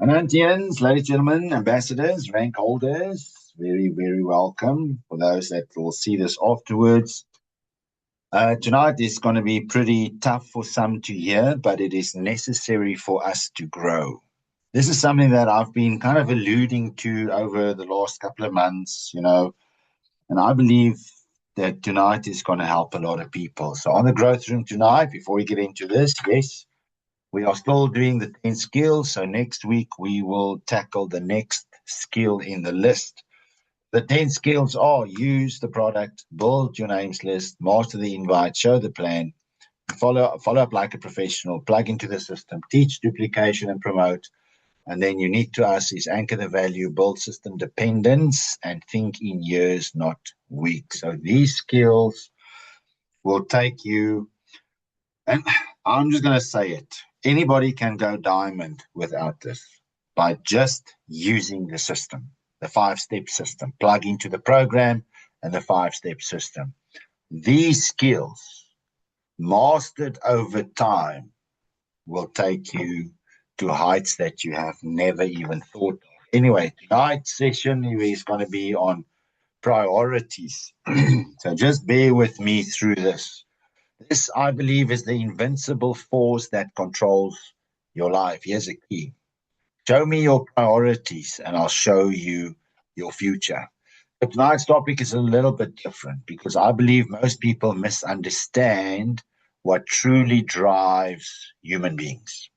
Anantians, ladies and gentlemen, ambassadors, rank holders, very, very welcome. For those that will see this afterwards, tonight is going to be pretty tough for some to hear, but it is necessary for us to grow. This is something that I've been kind of alluding to over the last couple of months, and I believe that tonight is going to help a lot of people. So, on the growth room tonight, before we get into this, yes, we are still doing the 10 skills. So next week we will tackle the next skill in the list. The 10 skills are: use the product, build your names list, master the invite, show the plan, follow up like a professional, plug into the system, teach duplication and promote. And then unique to us is anchor the value, build system dependence, and think in years, not weeks. So these skills will take you, and I'm just going to say it. Anybody can go diamond without this by just using the system, the 5-step system. Plug into the program and the 5-step system. These skills, mastered over time, will take you to heights that you have never even thought of. Anyway, tonight's session is going to be on priorities. So just bear with me through this. This, I believe, is the invincible force that controls your life. Here's a key: show me your priorities, and I'll show you your future. But tonight's topic is a little bit different because I believe most people misunderstand what truly drives human beings.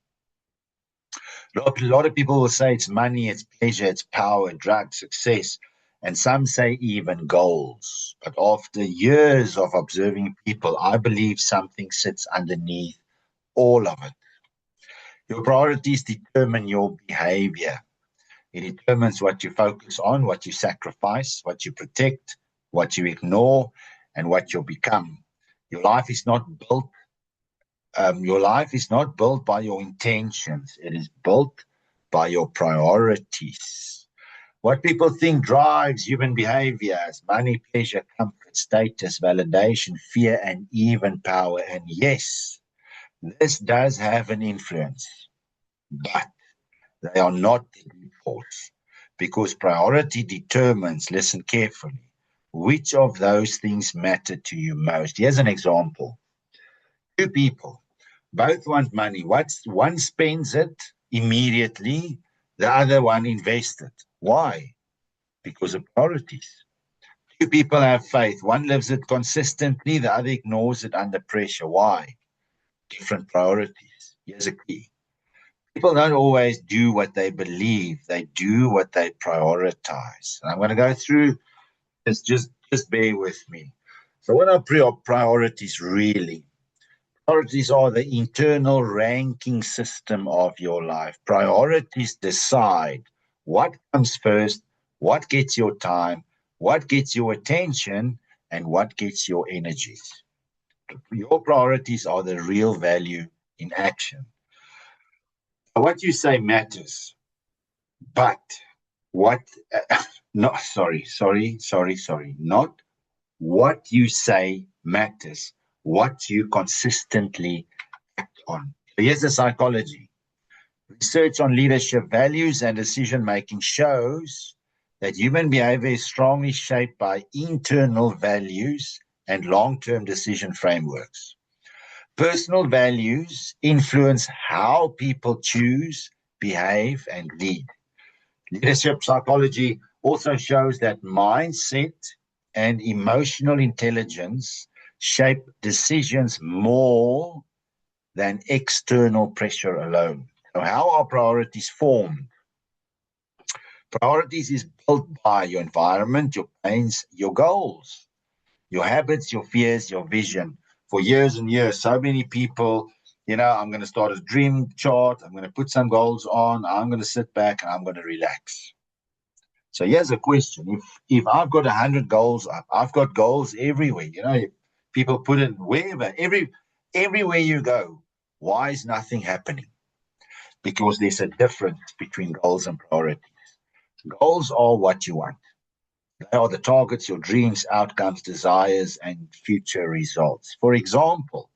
A lot of people will say it's money, it's pleasure, it's power, drugs, success, and some say even goals. But after years of observing people, I believe something sits underneath all of it. Your priorities determine your behavior. It determines what you focus on, what you sacrifice, what you protect, what you ignore, and what you become. Your life is not built. Your life is not built by your intentions. It is built by your priorities. What people think drives human behavior is money, pleasure, comfort, status, validation, fear, and even power. And yes, this does have an influence, but they are not the defaults because priority determines, listen carefully, which of those things matter to you most. Here's an example: two people, both want money. One spends it immediately, the other one invests it. Why? Because of priorities. Two people have faith. One lives it consistently, the other ignores it under pressure. Why? Different priorities. Here's a key: people don't always do what they believe, they do what they prioritize. And I'm going to go through this, just bear with me. So, what are priorities really? Priorities are the internal ranking system of your life. Priorities decide what comes first, what gets your time, what gets your attention, and what gets your energies. Your priorities are the real value in action. What you say matters, but what, no, sorry, not what you say matters, what you consistently act on. So here's the psychology. Research on leadership values and decision making shows that human behavior is strongly shaped by internal values and long term decision frameworks. Personal values influence how people choose, behave, and lead. Leadership psychology also shows that mindset and emotional intelligence shape decisions more than external pressure alone. So, how are priorities formed? Priorities is built by your environment, your pains, your goals, your habits, your fears, your vision. For years and years, so many people, I'm going to start a dream chart. I'm going to put some goals on. I'm going to sit back and I'm going to relax. So here's a question: If I've got 100 goals up, I've got goals everywhere. People put it wherever, everywhere you go. Why is nothing happening? Because there's a difference between goals and priorities. Goals are what you want. They are the targets, your dreams, outcomes, desires, and future results. For example,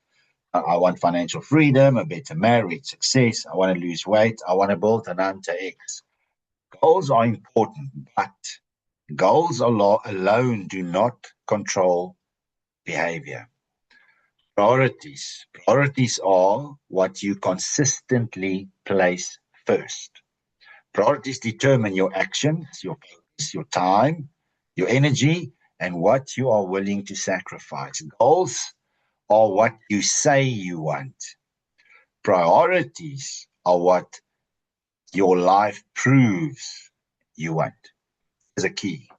I want financial freedom, a better marriage, success. I want to lose weight. I want to build an Hunter X. Goals are important, but goals alone do not control behavior. Priorities. Priorities are what you consistently place first. Priorities determine your actions, your focus, your time, your energy, and what you are willing to sacrifice. Goals are what you say you want. Priorities are what your life proves you want. Is a key.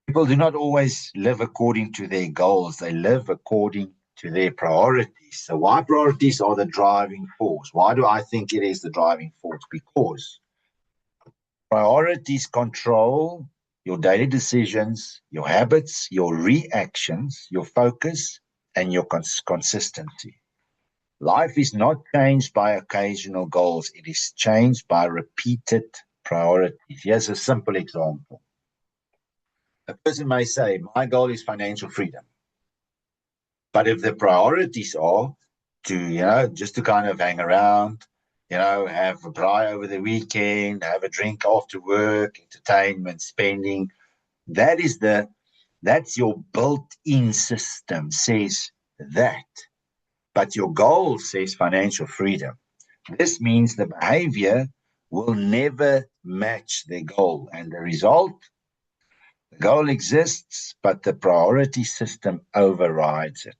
People do not always live according to their goals. They live according to their priorities. So why priorities are the driving force? Why do I think it is the driving force? Because priorities control your daily decisions, your habits, your reactions, your focus, and your consistency. Life is not changed by occasional goals. It is changed by repeated priorities. Here's a simple example. A person may say, my goal is financial freedom. But if the priorities are to, just to kind of hang around, have a braai over the weekend, have a drink after work, entertainment, spending, that's your built-in system says that. But your goal says financial freedom. This means the behavior will never match the goal. And the result, the goal exists, but the priority system overrides it.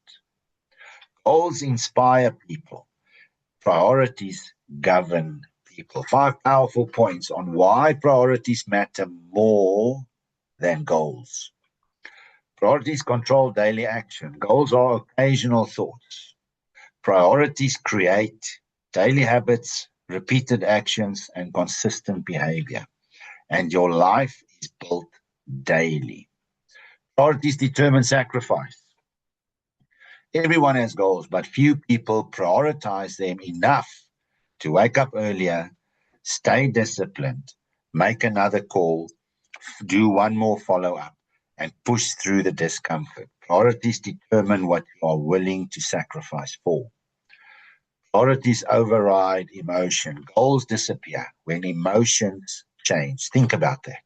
Goals inspire people. Priorities govern people. 5 powerful points on why priorities matter more than goals. Priorities control daily action. Goals are occasional thoughts. Priorities create daily habits, repeated actions, and consistent behavior. And your life is built daily. Priorities determine sacrifice. Everyone has goals, but few people prioritize them enough to wake up earlier, stay disciplined, make another call, do one more follow-up, and push through the discomfort. Priorities determine what you are willing to sacrifice for. Priorities override emotion. Goals disappear when emotions change. Think about that.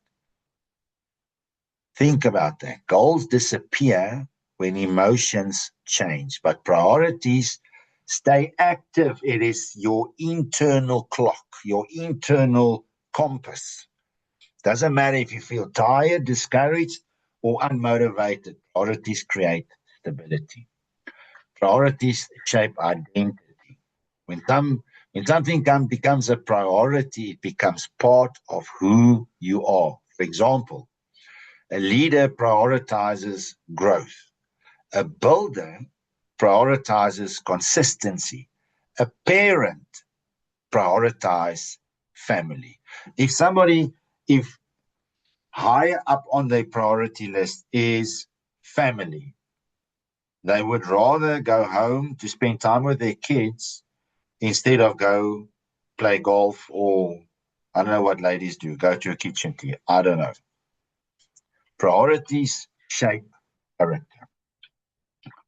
Think about that. Goals disappear when emotions change, but priorities stay active. It is your internal clock, your internal compass. Doesn't matter if you feel tired, discouraged, or unmotivated. Priorities create stability. Priorities shape identity. When something becomes a priority, it becomes part of who you are. For example, a leader prioritizes growth. A builder prioritizes consistency. A parent prioritizes family. If higher up on their priority list is family, they would rather go home to spend time with their kids instead of go play golf or, I don't know what ladies do, go to a kitchen tea. I don't know. Priorities shape character.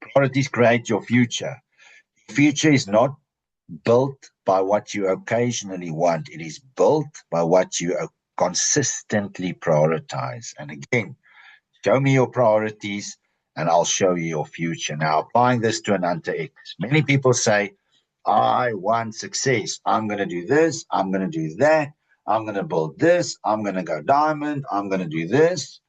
Priorities create your future. Your future is not built by what you occasionally want. It is built by what you consistently prioritize. And again, show me your priorities and I'll show you your future. Now, applying this to an Hunter X. Many people say, I want success. I'm going to do this. I'm going to do that. I'm going to build this. I'm going to go diamond. I'm going to do this.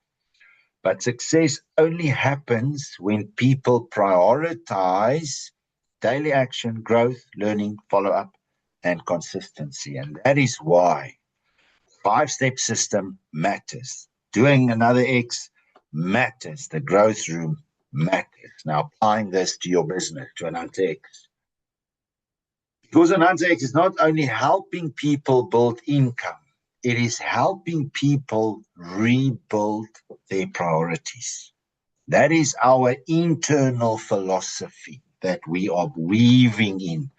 But success only happens when people prioritize daily action, growth, learning, follow-up, and consistency. And that is why 5-step system matters. Doing another X matters. The growth room matters. Now, applying this to your business, to an Hunter X. Because an Hunter X is not only helping people build income, it is helping people rebuild their priorities. That is our internal philosophy that we are weaving in.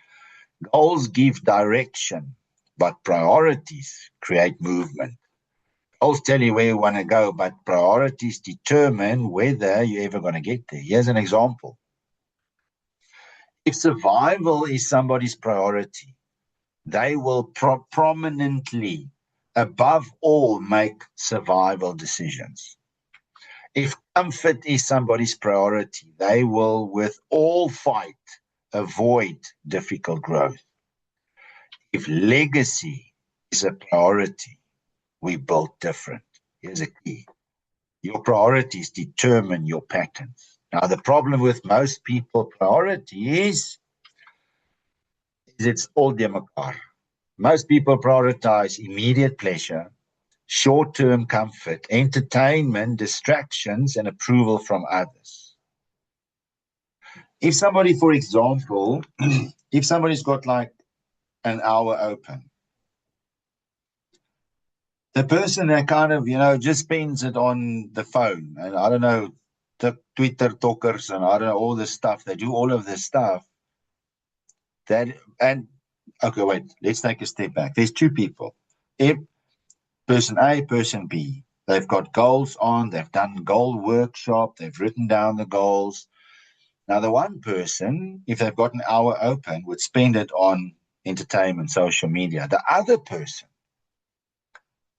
Goals give direction, but priorities create movement. Goals tell you where you want to go, but priorities determine whether you're ever going to get there. Here's an example. If survival is somebody's priority, they will prominently, above all, make survival decisions. If comfort is somebody's priority, they will, with all fight, avoid difficult growth. If legacy is a priority, we build different. Here's a key. Your priorities determine your patterns. Now, the problem with most people priorities is it's all demakar. Most people prioritize immediate pleasure, short-term comfort, entertainment, distractions, and approval from others. If somebody, for example, if somebody's got like an hour open, the person that kind of, just spends it on the phone, and I don't know, the Twitter talkers, and I don't know, all this stuff, they do all of this stuff. Okay, wait, let's take a step back. There's two people. If person A, person B, they've got goals on, they've done goal workshop, they've written down the goals. Now, the one person, if they've got an hour open, would spend it on entertainment, social media. The other person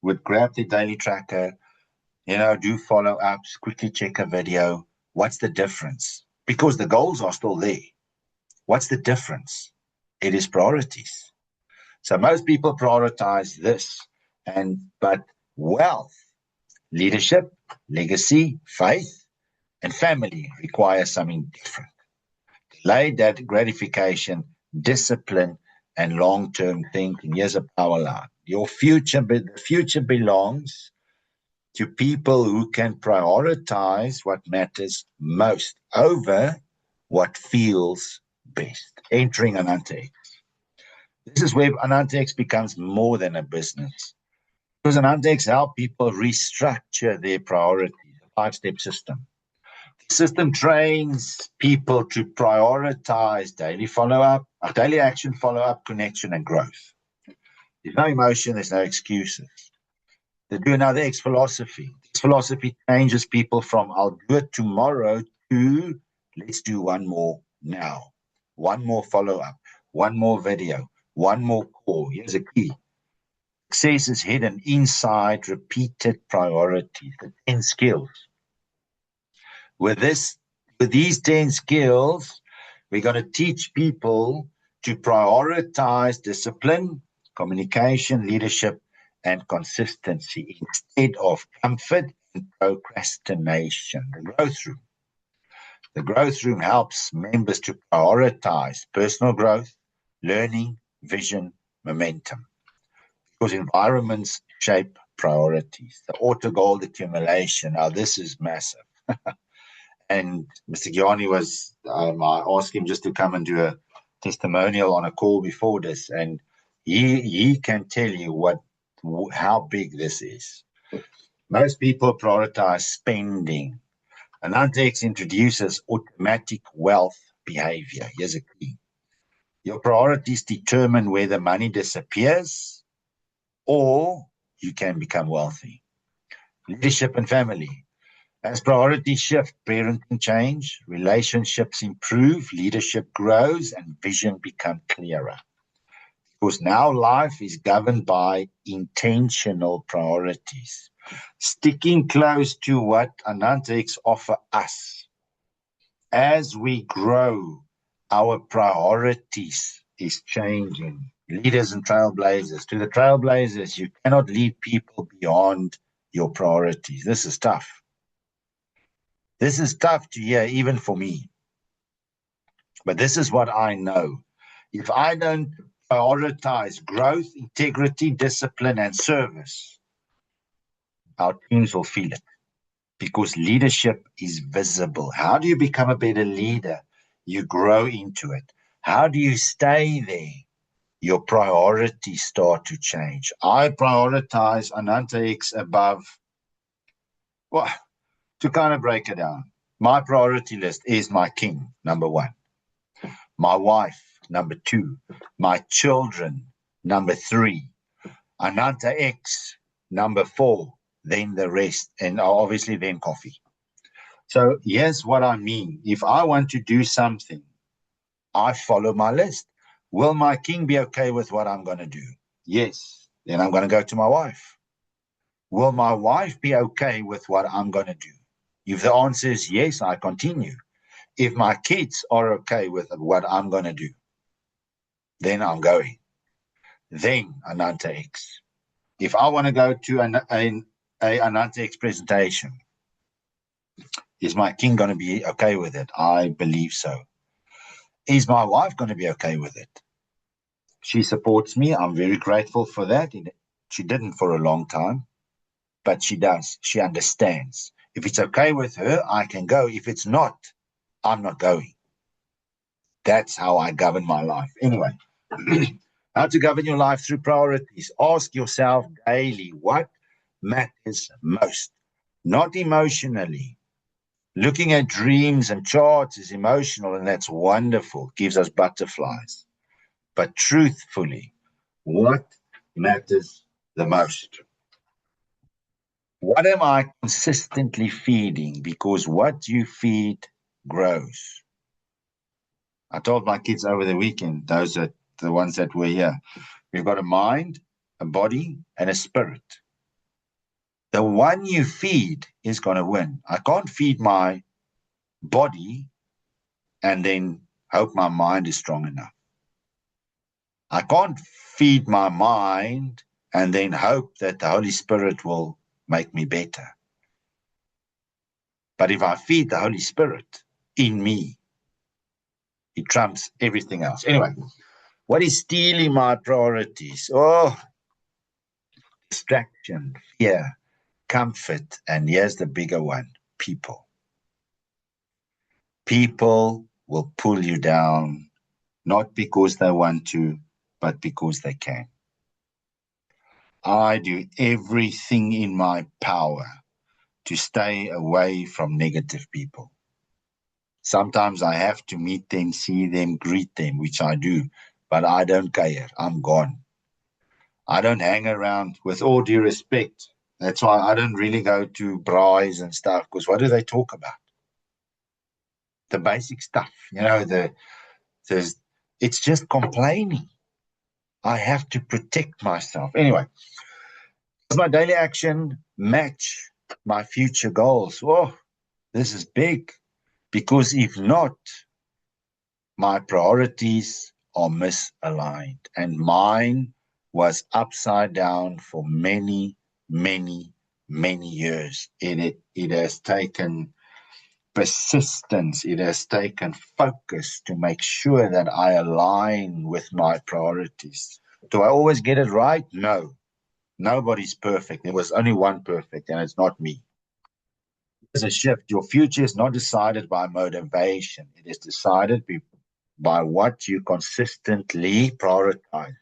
would grab the daily tracker, do follow-ups, quickly check a video. What's the difference? Because the goals are still there. What's the difference? It is priorities. So most people prioritize this, but wealth, leadership, legacy, faith, and family require something different. Delayed gratification, discipline, and long-term thinking. Here's a power line. The future belongs to people who can prioritize what matters most over what feels best. Entering Anantex. This is where Anantex becomes more than a business. Because Anantex helps people restructure their priorities, a 5-step system. The system trains people to prioritize daily follow-up, daily action, follow-up, connection, and growth. There's no emotion, there's no excuses. They do another X philosophy. This philosophy changes people from I'll do it tomorrow to let's do one more now. One more follow-up, one more video, one more call. Here's a key. Success is hidden inside repeated priorities, the 10 skills. With these 10 skills, we're going to teach people to prioritize discipline, communication, leadership, and consistency instead of comfort and procrastination. The growth room. The growth room helps members to prioritize personal growth, learning, vision, momentum. Because environments shape priorities. The auto gold accumulation. Now, this is massive. And Mr. Gianni was, I asked him just to come and do a testimonial on a call before this, and he can tell you how big this is. Most people prioritize spending. Anantex introduces automatic wealth behavior. Here's a key. Your priorities determine whether money disappears or you can become wealthy. Leadership and family. As priorities shift, parenting change, relationships improve, leadership grows, and vision becomes clearer. Because now life is governed by intentional priorities. Sticking close to what Anantex offer us. As we grow, our priorities is changing. Leaders and trailblazers. To the trailblazers, you cannot lead people beyond your priorities. This is tough. This is tough to hear, even for me. But this is what I know. If I don't prioritize growth, integrity, discipline, and service, our teams will feel it. Because leadership is visible. How do you become a better leader? You grow into it. How do you stay there? Your priorities start to change. I prioritize Anantex above, well, to kind of break it down. My priority list is my king, number 1. My wife, number 2. My children, number 3. Anantex, number 4. Then the rest, and obviously then coffee. So here's what I mean. If I want to do something, I follow my list. Will my king be okay with what I'm going to do? Yes. Then I'm going to go to my wife. Will my wife be okay with what I'm going to do? If the answer is yes, I continue. If my kids are okay with what I'm going to do, then I'm going. Then Ananta X. If I want to go to a Ananta X presentation, is my king going to be okay with it? I believe so. Is my wife going to be okay with it? She supports me. I'm very grateful for that. She didn't for a long time, but she does. She understands. If it's okay with her, I can go. If it's not, I'm not going. That's how I govern my life. Anyway, how to govern your life through priorities. Ask yourself daily what matters most, not emotionally. Looking at dreams and charts is emotional, and that's wonderful, gives us butterflies. But truthfully, what matters the most? What am I consistently feeding? Because what you feed grows. I told my kids over the weekend, those are the ones that were here, we've got a mind, a body, and a spirit. The one you feed is going to win. I can't feed my body and then hope my mind is strong enough. I can't feed my mind and then hope that the Holy Spirit will make me better. But if I feed the Holy Spirit in me, it trumps everything else. Anyway, what is stealing my priorities? Oh, distraction, fear, comfort, and here's the bigger one, people. People will pull you down, not because they want to, but because they can. I do everything in my power to stay away from negative people. Sometimes I have to meet them, see them, greet them, which I do, but I don't care. I'm gone. I don't hang around, with all due respect. That's why I don't really go to braais and stuff, because what do they talk about? The basic stuff, it's just complaining. I have to protect myself. Anyway, does my daily action match my future goals? Oh, this is big, because if not, my priorities are misaligned, and mine was upside down for many, many, many years. It has taken persistence, it has taken focus to make sure that I align with my priorities. Do I always get it right? No. Nobody's perfect. There was only one perfect, and it's not me. There's a shift. Your future is not decided by motivation, it is decided by what you consistently prioritize.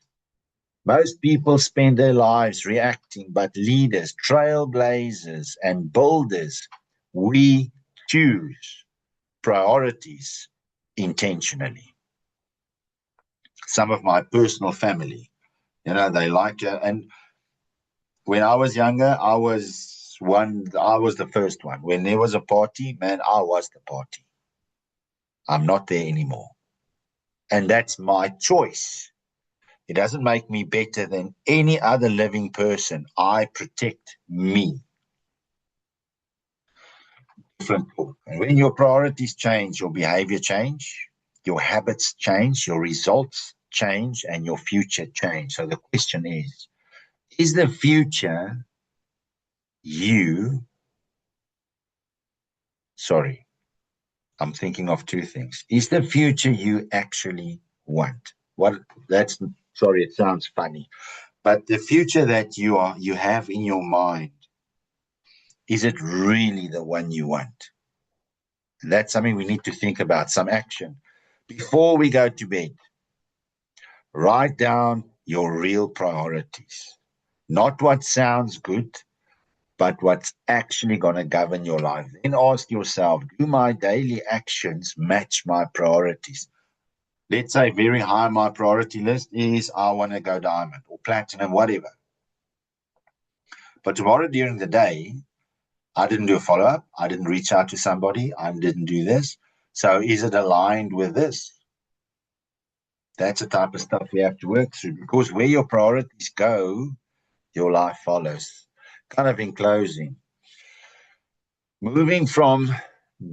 Most people spend their lives reacting, but leaders, trailblazers, and builders, we choose priorities intentionally. Some of my personal family, they like it. And when I was younger, I was the first one. When there was a party, man, I was the party. I'm not there anymore. And that's my choice. It doesn't make me better than any other living person. I protect me. Different talk. And when your priorities change, your behavior change, your habits change, your results change, and your future change. So the question is the future you, sorry, I'm thinking of two things. Is the future you actually want? Sorry, it sounds funny, but the future that you have in your mind, is it really the one you want? And that's something we need to think about, some action. Before we go to bed, write down your real priorities. Not what sounds good, but what's actually going to govern your life. Then ask yourself, do my daily actions match my priorities? Let's say very high my priority list is I want to go diamond or platinum, whatever. But tomorrow during the day, I didn't do a follow-up. I didn't reach out to somebody. I didn't do this. So is it aligned with this? That's the type of stuff we have to work through, because where your priorities go, your life follows. Kind of in closing, moving from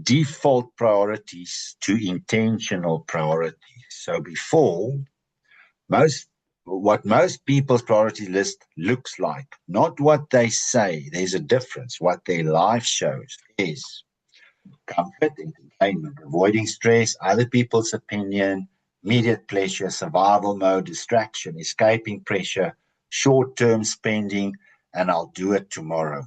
default priorities to intentional priorities. So before, most people's priority list looks like, not what they say. There's a difference. What their life shows is comfort, entertainment, avoiding stress, other people's opinion, immediate pleasure, survival mode, distraction, escaping pressure, short-term spending, and I'll do it tomorrow.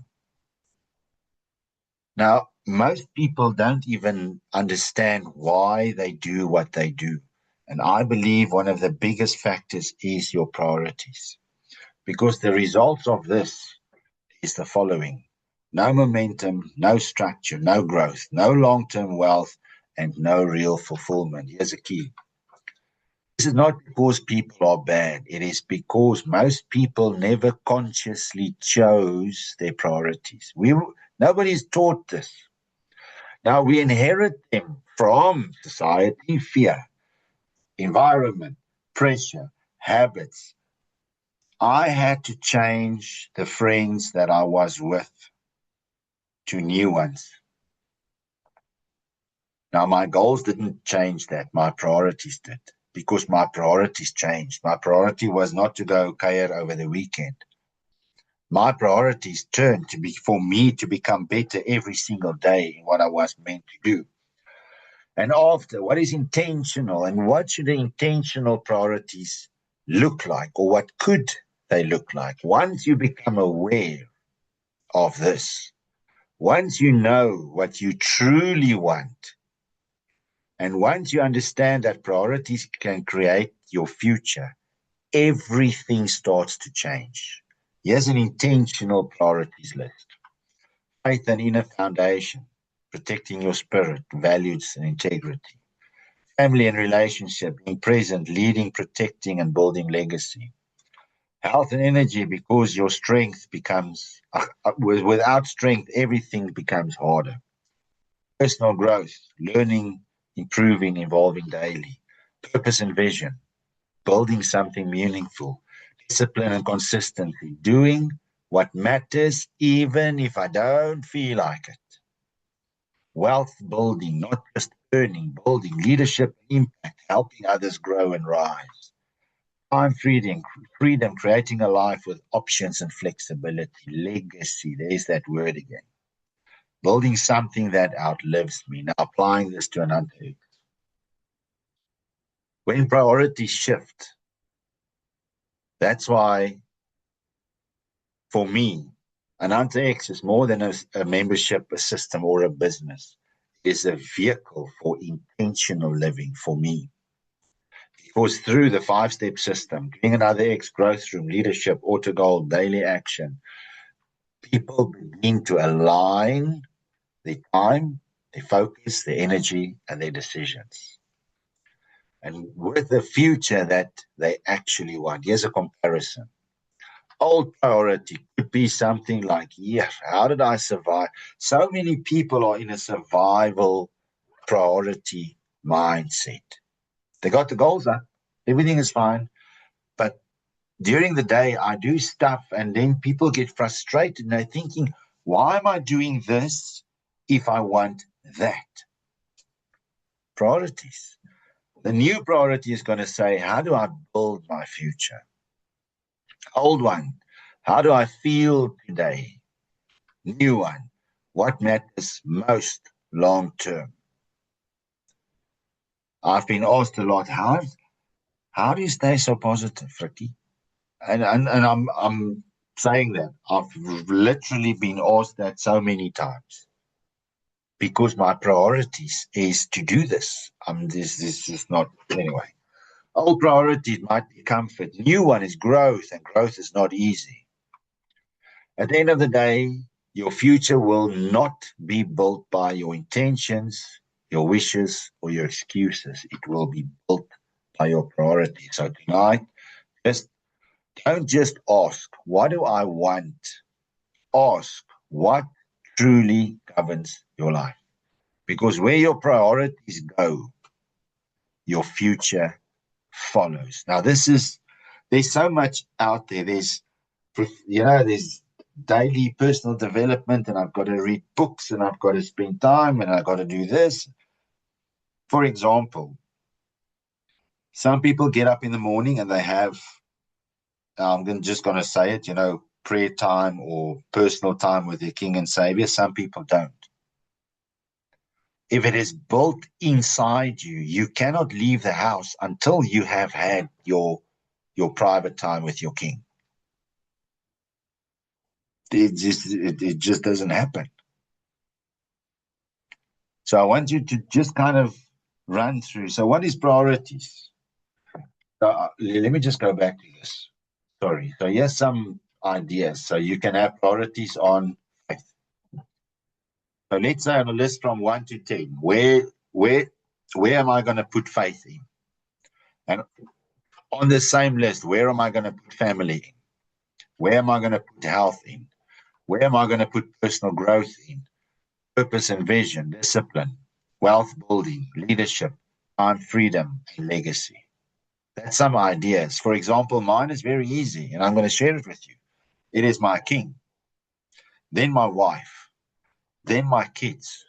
Now, most people don't even understand why they do what they do. And I believe one of the biggest factors is your priorities, because the results of this is the following: no momentum, no structure, no growth, no long-term wealth, and no real fulfillment. Here's a key. This is not because people are bad. It is because most people never consciously chose their priorities. Nobody's taught this. Now we inherit them from society: fear, environment, pressure, habits. I had to change the friends that I was with to new ones. Now, my goals didn't change that. My priorities did, because my priorities changed. My priority was not to go Kuier over the weekend. My priorities turned to be for me to become better every single day in what I was meant to do. And after, what is intentional, and what should the intentional priorities look like, or what could they look like? Once you become aware of this, once you know what you truly want, and once you understand that priorities can create your future, everything starts to change. Here's an intentional priorities list: faith and inner foundation, protecting your spirit, values, and integrity; family and relationship, being present, leading, protecting, and building legacy; health and energy, because your strength becomes, without strength, everything becomes harder; personal growth, learning, improving, evolving daily; purpose and vision, building something meaningful; discipline and consistency, doing what matters even if I don't feel like it; wealth building, not just earning, building leadership, impact, helping others grow and rise; time freedom, creating a life with options and flexibility; legacy, there's that word again, building something that outlives me. Now, applying this to another. When priorities shift, that's why, for me, an X is more than a membership, a system, or a business. It is a vehicle for intentional living for me. Because through the 5-step system, doing another X, growth room, leadership, auto goal, daily action, people begin to align their time, their focus, their energy, and their decisions, and with the future that they actually want. Here's a comparison. Old priority could be something like, yeah, how did I survive? So many people are in a survival priority mindset. They got the goals up, everything is fine. But during the day, I do stuff, and then people get frustrated and they're thinking, why am I doing this if I want that? Priorities. The new priority is going to say, how do I build my future? Old one, how do I feel today? New one, what matters most long term? I've been asked a lot, how do you stay so positive, Ricky? And I'm saying that I've literally been asked that so many times, because my priorities is to do this. This is not anyway. Old priorities might be comfort. New one is growth, and growth is not easy. At the end of the day, your future will not be built by your intentions, your wishes, or your excuses. It will be built by your priorities. So tonight, just don't just ask, what do I want? Ask, what truly governs your life? Because where your priorities go, your future follows. Now, there's so much out there. There's daily personal development, and I've got to read books, and I've got to spend time, and I've got to do this. For example, some people get up in the morning and they have, just going to say it, prayer time or personal time with their King and Savior. Some people don't. If it is built inside you, you cannot leave the house until you have had your private time with your King. It just doesn't happen. So I want you to just kind of run through. So what is priorities? So let me just go back to this. Sorry. So here's some ideas. So you can have priorities on faith. So let's say on a list from 1 to 10, where am I going to put faith in? And on the same list, where am I going to put family in? Where am I going to put health in? Where am I going to put personal growth in? Purpose and vision, discipline, wealth building, leadership, time, freedom, and legacy. That's some ideas. For example, mine is very easy, and I'm going to share it with you. It is my King, then my wife, then my kids,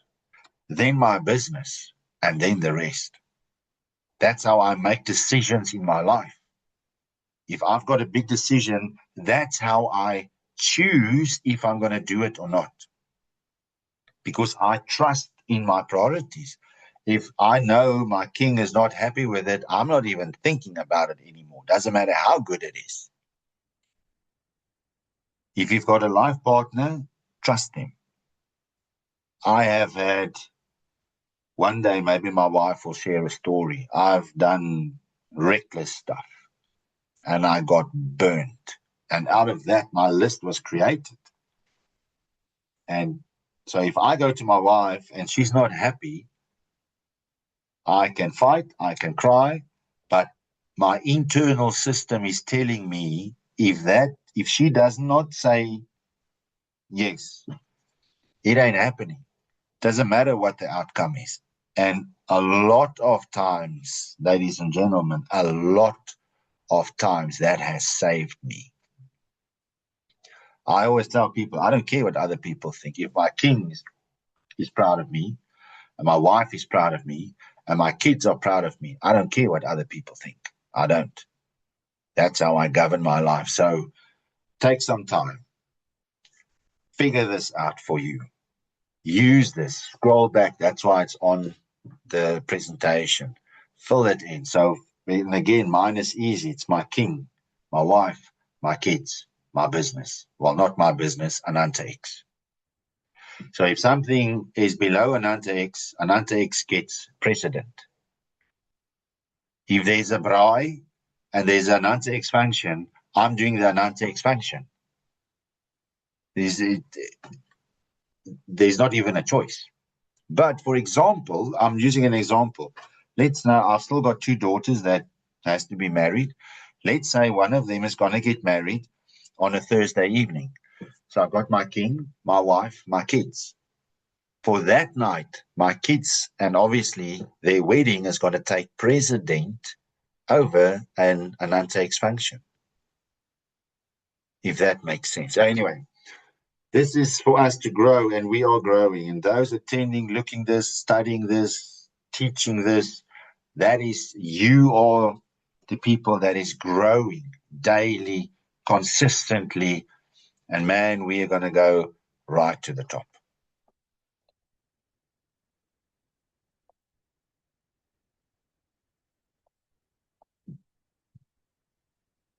then my business, and then the rest. That's how I make decisions in my life. If I've got a big decision, that's how I choose if I'm going to do it or not. Because I trust in my priorities. If I know my King is not happy with it, I'm not even thinking about it anymore. Doesn't matter how good it is. If you've got a life partner, trust them. I have had, one day maybe my wife will share a story. I've done reckless stuff and I got burnt. And out of that, my list was created. And so if I go to my wife and she's not happy, I can fight, I can cry, but my internal system is telling me if she does not say yes, it ain't happening. Doesn't matter what the outcome is. And a lot of times, ladies and gentlemen, a lot of times that has saved me. I always tell people, I don't care what other people think. If my King is proud of me, and my wife is proud of me, and my kids are proud of me, I don't care what other people think. I don't. That's how I govern my life. So take some time. Figure this out for you. Use this. Scroll back. That's why it's on the presentation. Fill it in. So, and again, mine is easy. It's my King, my wife, my kids, my business. Well, not my business, Ananta X. So if something is below Ananta X gets precedent. If there's a braai and there's an Ananta X function, I'm doing the Ananta X function. There's not even a choice. But for example, I'm using an example. Let's now, I've still got 2 daughters that has to be married. Let's say one of them is going to get married on a Thursday evening. So I've got my King, my wife, my kids. For that night, my kids, and obviously their wedding is going to take precedent over an Ananta X function. If that makes sense. So anyway, this is for us to grow, and we are growing. And those attending, looking this, studying this, teaching this, that is, you are the people that is growing daily, consistently. And man, we are going to go right to the top.